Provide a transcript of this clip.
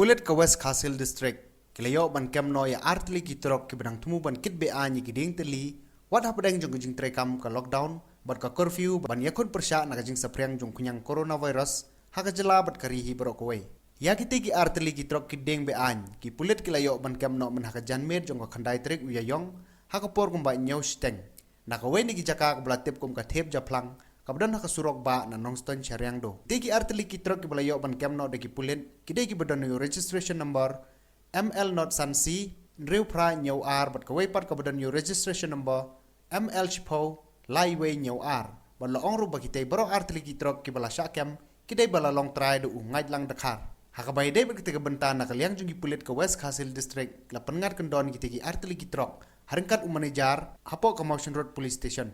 Pulit ke West Castle District, kilayo ban kem no ya artli kitrok ki benang temu ban kit be anyi giding teli, wat hapadeng jong jing trekam ka lockdown, bat ka curfew ban yakun persya na jing sapriang jong kunyang coronavirus, haka jela bat karihi brokwe. Ya kiti ki artli kitrok kideng be any, ki pulit kilayo ban kem no man haka janmer jong ka khandai trek uyayong, haka por kumba nyaw steng. Nakawe ni gijaka kablatip kum ka thep japlang, kabdan haka surok ba na nongston charyang do. Tiki artli kitrok ki balayo ban kem no de ki pulit, kidai ki badan yo registration number ML not sansi, nrew pra nyaw ar bat kawai pat kabadan yo registration number ML chipo laiwe nyaw ar. Ban la ongru ba kitay baro artli kitrok ki bala syakem, kidai bala long try do ungay lang dakar. Hakabay day bat kitiga banta na kalyang jung pulit ka West Castle District, la pengat kendon kitiki artli kitrok, haringkat umanajar, hapo ka Mountain Road Police Station.